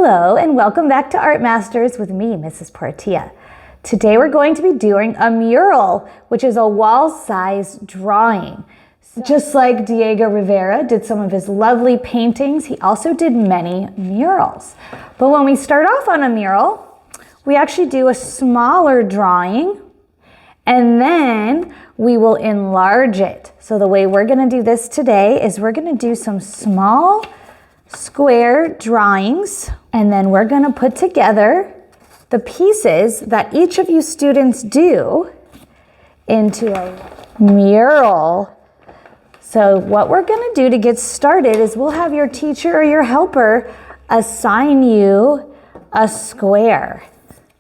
Hello and welcome back to Art Masters with me, Mrs. Portilla. Today we're going to be doing a mural, which is a wall-size drawing. Just like Diego Rivera did some of his lovely paintings, he also did many murals. But when we start off on a mural, we actually do a smaller drawing and then we will enlarge it. So the way we're going to do this today is we're going to do some small square drawings, and then we're going to put together the pieces that each of you students do into a mural. So what we're going to do to get started is we'll have your teacher or your helper assign you a square.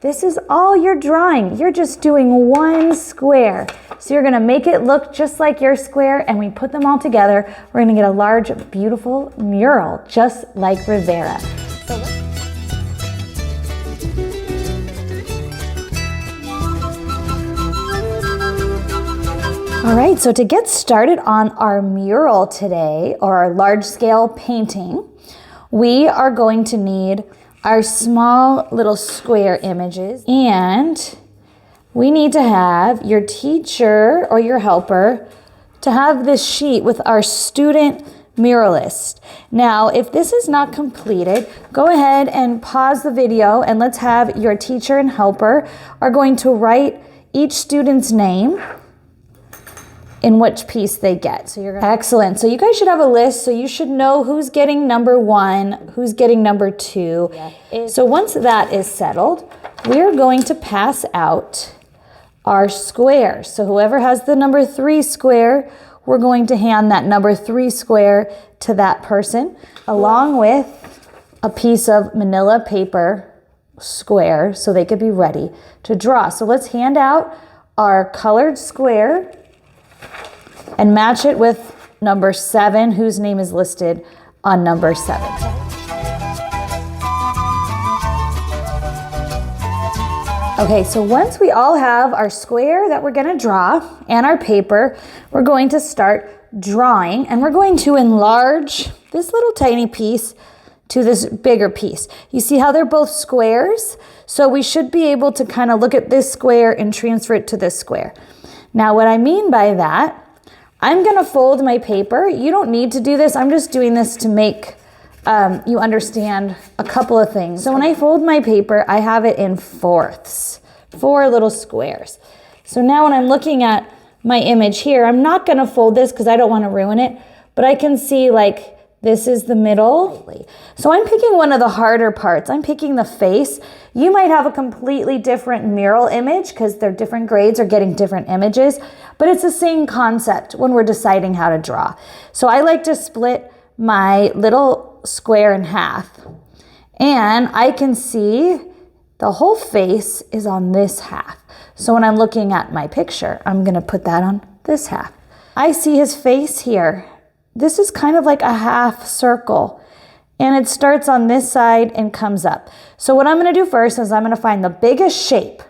This is all you're drawing. You're just doing one square. So you're going to make it look just like your square, and we put them all together. We're going to get a large, beautiful mural, just like Rivera. All right, so to get started on our mural today, or our large-scale painting, we are going to need our small little square images, and we need to have your teacher or your helper to have this sheet with our student muralist. Now, if this is not completed, go ahead and pause the video and let's have your teacher and helper are going to write each student's name in which piece they get. So you're excellent. So you guys should have a list, so you should know who's getting number 1, who's getting number 2. Yeah. So once that is settled, we're going to pass out our squares. So whoever has the number 3 square, we're going to hand that number 3 square to that person, along with a piece of manila paper square so they could be ready to draw. So let's hand out our colored square and match it with number 7, whose name is listed on number 7. Okay, so once we all have our square that we're going to draw and our paper, we're going to start drawing, and we're going to enlarge this little tiny piece to this bigger piece. You see how they're both squares? So we should be able to kind of look at this square and transfer it to this square. Now, what I mean by that, I'm going to fold my paper. You don't need to do this. I'm just doing this to make you understand a couple of things. So when I fold my paper, I have it in fourths, 4 little squares. So now when I'm looking at my image here, I'm not going to fold this because I don't want to ruin it, but I can see like this is the middle. So I'm picking one of the harder parts. I'm picking the face. You might have a completely different mural image because they're different grades or getting different images, but it's the same concept when we're deciding how to draw. So I like to split my little square in half, and I can see the whole face is on this half. So when I'm looking at my picture, I'm going to put that on this half. I see his face here. This is kind of like a half circle, and it starts on this side and comes up. So what I'm going to do first is I'm going to find the biggest shape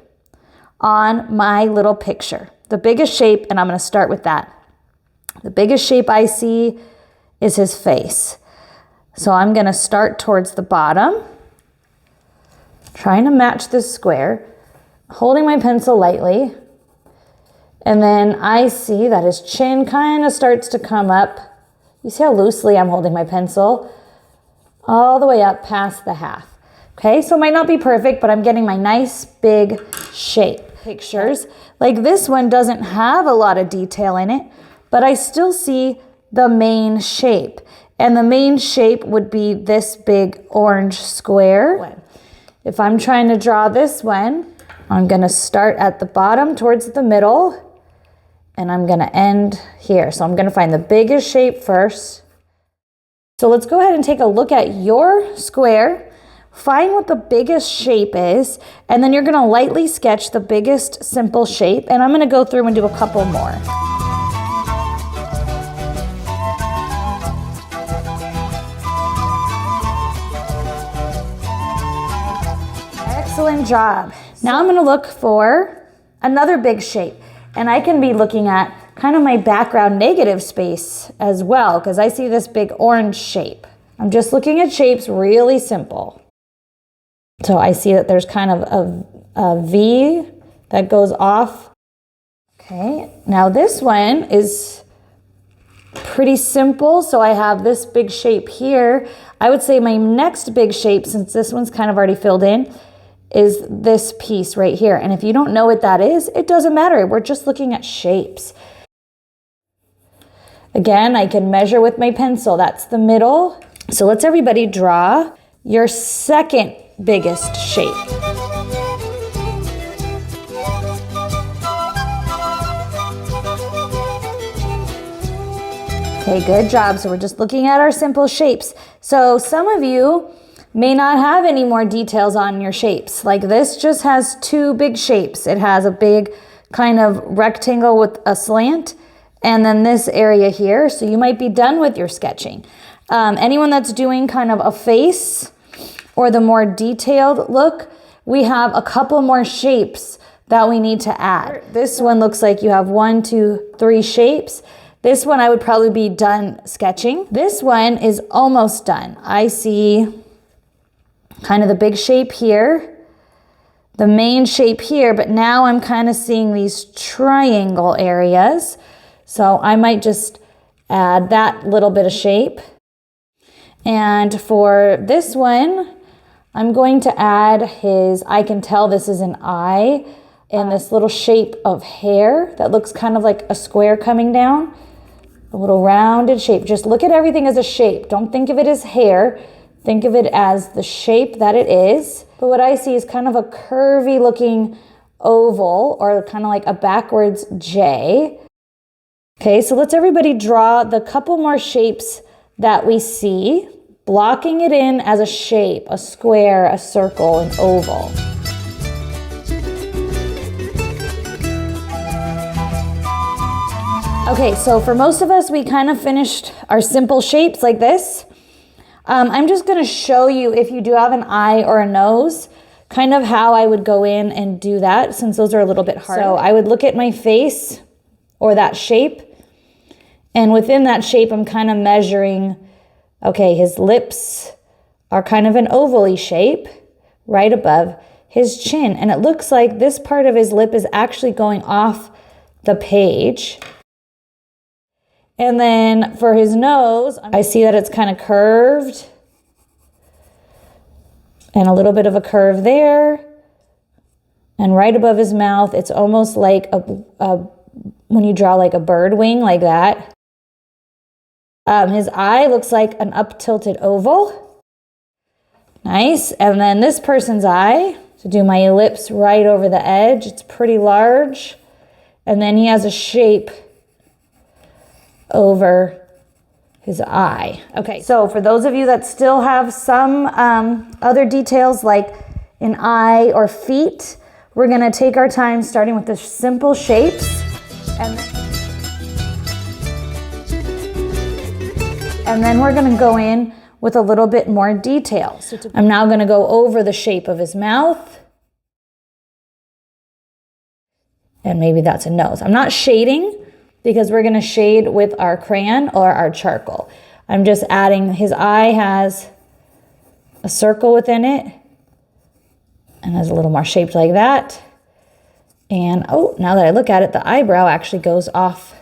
on my little picture. The biggest shape, and I'm going to start with that. The biggest shape I see is his face. So I'm going to start towards the bottom, trying to match this square, holding my pencil lightly, and then I see that his chin kind of starts to come up. You see how loosely I'm holding my pencil? All the way up past the half. Okay, so it might not be perfect, but I'm getting my nice big shape. Pictures like this one doesn't have a lot of detail in it, but I still see the main shape. And the main shape would be this big orange square. If I'm trying to draw this one, I'm going to start at the bottom towards the middle, and I'm going to end here. So I'm going to find the biggest shape first. So let's go ahead and take a look at your square. Find what the biggest shape is, and then you're going to lightly sketch the biggest simple shape, and I'm going to go through and do a couple more. Excellent job. Now I'm going to look for another big shape, and I can be looking at kind of my background negative space as well, because I see this big orange shape. I'm just looking at shapes, really simple. So I see that there's kind of a V that goes off. Okay, now this one is pretty simple. So I have this big shape here. I would say my next big shape, since this one's kind of already filled in, is this piece right here. And if you don't know what that is, it doesn't matter. We're just looking at shapes. Again, I can measure with my pencil. That's the middle. So let's everybody draw your second biggest shape. Okay, good job. So we're just looking at our simple shapes. So some of you may not have any more details on your shapes. Like this just has two big shapes. It has a big kind of rectangle with a slant, and then this area here. So you might be done with your sketching. Anyone that's doing kind of a face or the more detailed look, we have a couple more shapes that we need to add. This one looks like you have 1, 2, 3 shapes. This one I would probably be done sketching. This one is almost done. I see kind of the big shape here, the main shape here, but now I'm kind of seeing these triangle areas. So I might just add that little bit of shape. And for this one, I'm going to add I can tell this is an eye, and this little shape of hair that looks kind of like a square coming down, a little rounded shape. Just look at everything as a shape. Don't think of it as hair. Think of it as the shape that it is. But what I see is kind of a curvy looking oval, or kind of like a backwards J. Okay, so let's everybody draw the couple more shapes that we see, blocking it in as a shape, a square, a circle, an oval. Okay, so for most of us, we kind of finished our simple shapes like this. I'm just gonna show you, if you do have an eye or a nose, kind of how I would go in and do that, since those are a little bit harder. So I would look at my face or that shape, and within that shape, I'm kind of measuring, okay, his lips are kind of an oval-y shape right above his chin. And it looks like this part of his lip is actually going off the page. And then for his nose, I see that it's kind of curved and a little bit of a curve there. And right above his mouth, it's almost like when you draw like a bird wing like that. His eye looks like an up-tilted oval. Nice. And then this person's eye, to do my ellipse right over the edge, it's pretty large. And then he has a shape over his eye. Okay, so for those of you that still have some other details like an eye or feet, we're gonna take our time starting with the simple shapes, and then we're gonna go in with a little bit more detail. So I'm now gonna go over the shape of his mouth, and maybe that's a nose. I'm not shading, because we're gonna shade with our crayon or our charcoal. I'm just adding, his eye has a circle within it, and has a little more shaped like that. And oh, now that I look at it, the eyebrow actually goes off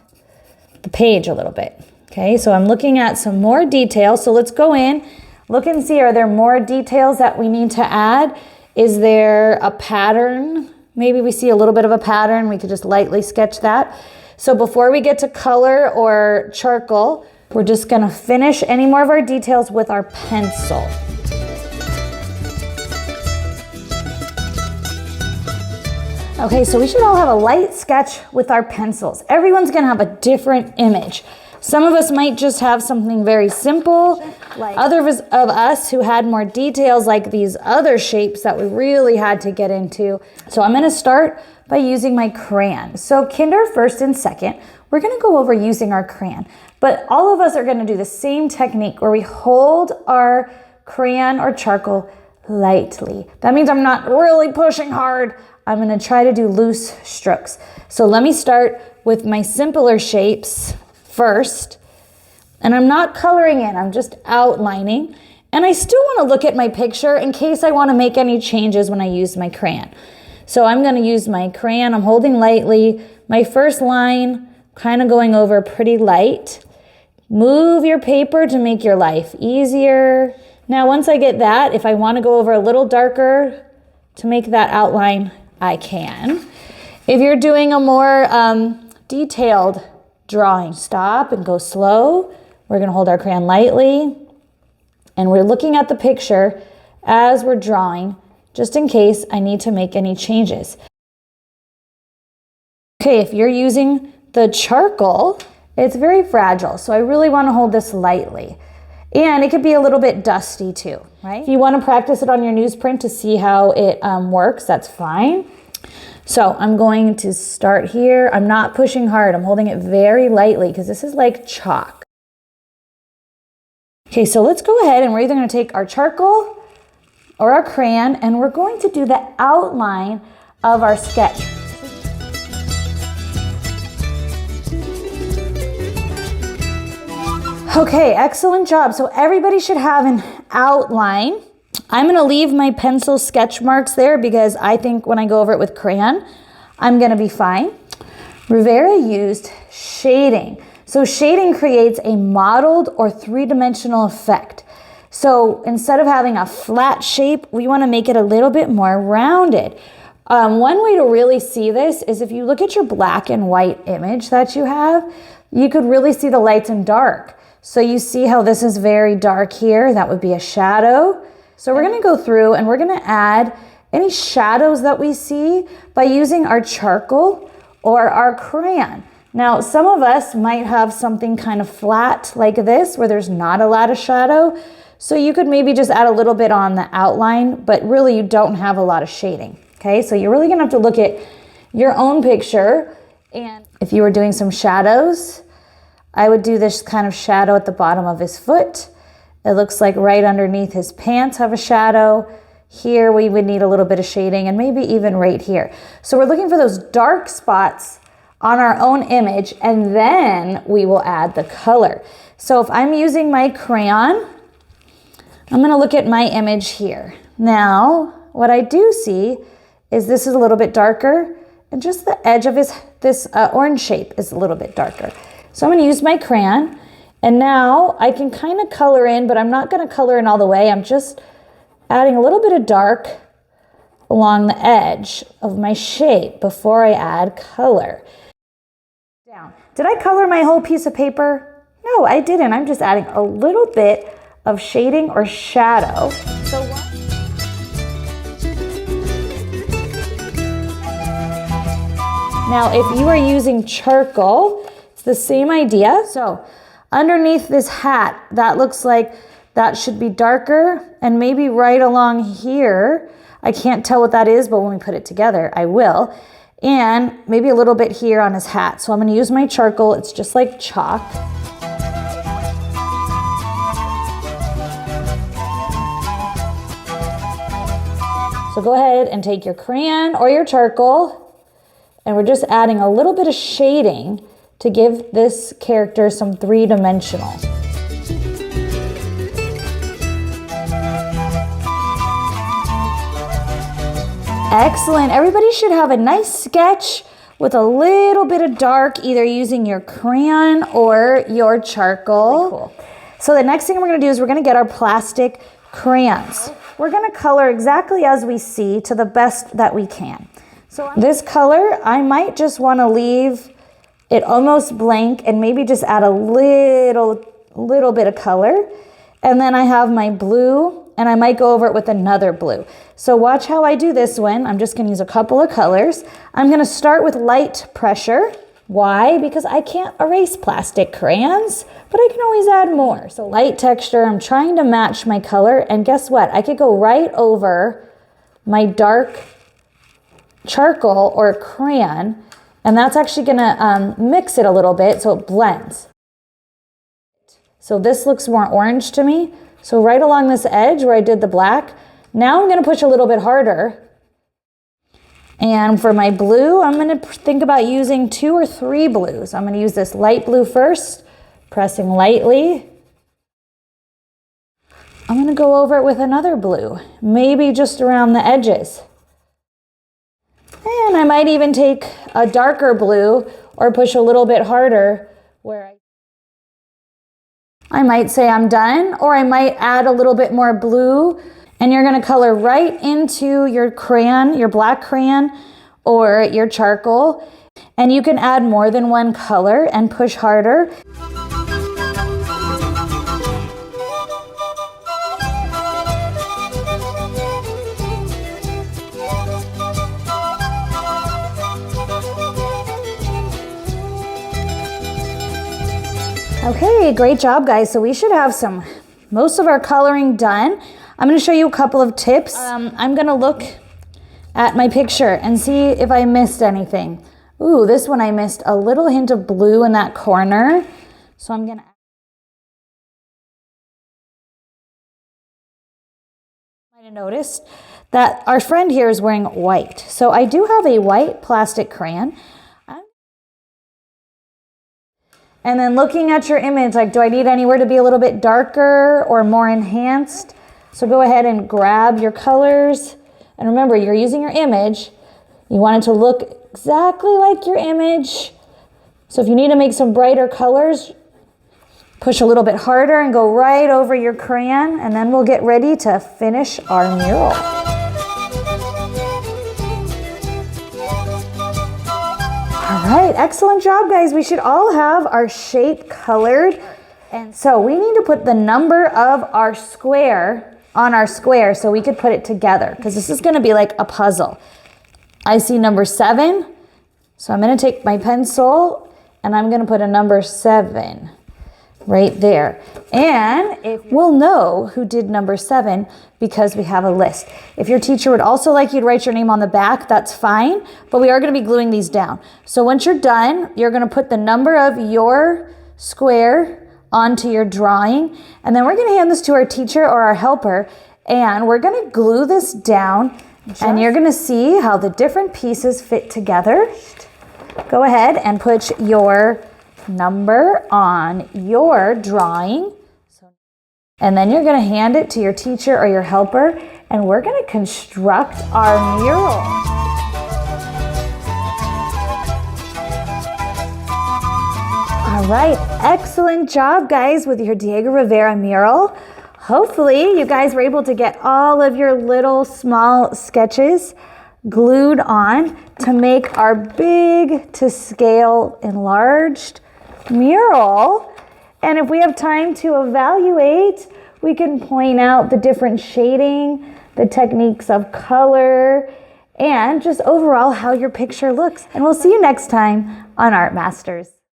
the page a little bit. Okay, so I'm looking at some more details. So let's go in, look and see, are there more details that we need to add? Is there a pattern? Maybe we see a little bit of a pattern. We could just lightly sketch that. So before we get to color or charcoal, we're just gonna finish any more of our details with our pencil. Okay, so we should all have a light sketch with our pencils. Everyone's gonna have a different image. Some of us might just have something very simple. Others of us who had more details, like these other shapes that we really had to get into. So I'm gonna start by using my crayon. So kinder first and second, we're gonna go over using our crayon, but all of us are gonna do the same technique where we hold our crayon or charcoal lightly. That means I'm not really pushing hard. I'm gonna try to do loose strokes. So let me start with my simpler shapes first, and I'm not coloring in, I'm just outlining. And I still want to look at my picture in case I want to make any changes when I use my crayon. So I'm going to use my crayon. I'm holding lightly. My first line, kind of going over pretty light. Move your paper to make your life easier. Now, once I get that, if I want to go over a little darker to make that outline, I can. If you're doing a more detailed drawing, stop and go slow. We're going to hold our crayon lightly. And we're looking at the picture as we're drawing, just in case I need to make any changes. Okay, if you're using the charcoal, it's very fragile, so I really want to hold this lightly. And it could be a little bit dusty too, right? If you want to practice it on your newsprint to see how it works, that's fine. So I'm going to start here. I'm not pushing hard. I'm holding it very lightly because this is like chalk. Okay, so let's go ahead and we're either going to take our charcoal or our crayon and we're going to do the outline of our sketch. Okay, excellent job. So everybody should have an outline. I'm going to leave my pencil sketch marks there because I think when I go over it with crayon, I'm going to be fine. Rivera used shading. So shading creates a modeled or three-dimensional effect. So instead of having a flat shape, we want to make it a little bit more rounded. One way to really see this is if you look at your black and white image that you have, you could really see the lights and dark. So you see how this is very dark here, that would be a shadow. So we're going to go through and we're going to add any shadows that we see by using our charcoal or our crayon. Now, some of us might have something kind of flat like this where there's not a lot of shadow. So you could maybe just add a little bit on the outline, but really you don't have a lot of shading. Okay, so you're really gonna have to look at your own picture. And if you were doing some shadows, I would do this kind of shadow at the bottom of his foot. It looks like right underneath his pants have a shadow. Here we would need a little bit of shading and maybe even right here. So we're looking for those dark spots on our own image, and then we will add the color. So if I'm using my crayon, I'm gonna look at my image here. Now, what I do see is this is a little bit darker, and just the edge of this orange shape is a little bit darker. So I'm gonna use my crayon, and now I can kind of color in, but I'm not gonna color in all the way. I'm just adding a little bit of dark along the edge of my shape before I add color. Did I color my whole piece of paper? No, I didn't. I'm just adding a little bit of shading or shadow. So now, if you are using charcoal, it's the same idea. So underneath this hat, that looks like that should be darker, and maybe right along here, I can't tell what that is, but when we put it together, I will. And maybe a little bit here on his hat. So I'm gonna use my charcoal. It's just like chalk. So go ahead and take your crayon or your charcoal, and we're just adding a little bit of shading to give this character some three-dimensional. Excellent. Everybody should have a nice sketch with a little bit of dark, either using your crayon or your charcoal. Really cool. So the next thing we're going to do is we're going to get our plastic crayons. We're going to color exactly as we see to the best that we can. So this color, I might just want to leave it almost blank and maybe just add a little bit of color. And then I have my blue, and I might go over it with another blue. So watch how I do this one. I'm just gonna use a couple of colors. I'm gonna start with light pressure. Why? Because I can't erase plastic crayons, but I can always add more. So light texture, I'm trying to match my color, and guess what? I could go right over my dark charcoal or crayon, and that's actually gonna mix it a little bit so it blends. So this looks more orange to me. So right along this edge where I did the black, now I'm gonna push a little bit harder. And for my blue, I'm gonna think about using 2 or 3 blues. I'm gonna use this light blue first, pressing lightly. I'm gonna go over it with another blue, maybe just around the edges. And I might even take a darker blue or push a little bit harder where I might say I'm done, or I might add a little bit more blue, and you're gonna color right into your crayon, your black crayon or your charcoal. And you can add more than one color and push harder. Okay, great job, guys. So we should have most of our coloring done. I'm going to show you a couple of tips. I'm going to look at my picture and see if I missed anything. Ooh, this one I missed a little hint of blue in that corner. So I'm going to... might have noticed that our friend here is wearing white. So I do have a white plastic crayon. And then looking at your image, like, do I need anywhere to be a little bit darker or more enhanced? So go ahead and grab your colors. And remember, you're using your image. You want it to look exactly like your image. So if you need to make some brighter colors, push a little bit harder and go right over your crayon. And then we'll get ready to finish our mural. All right, excellent job, guys. We should all have our shape colored. And so we need to put the number of our square on our square so we could put it together, because this is going to be like a puzzle. I see number 7. So I'm going to take my pencil and I'm going to put a number 7 right there. And we'll know who did number 7 because we have a list. If your teacher would also like you to write your name on the back, that's fine, but we are going to be gluing these down. So once you're done, you're going to put the number of your square onto your drawing, and then we're going to hand this to our teacher or our helper, and we're going to glue this down, and you're going to see how the different pieces fit together. Go ahead and put your number on your drawing. And then you're going to hand it to your teacher or your helper, and we're going to construct our mural. All right, excellent job, guys, with your Diego Rivera mural. Hopefully you guys were able to get all of your little small sketches glued on to make our big to scale enlarged mural. And if we have time to evaluate, we can point out the different shading, the techniques of color, and just overall how your picture looks. And we'll see you next time on Art Masters.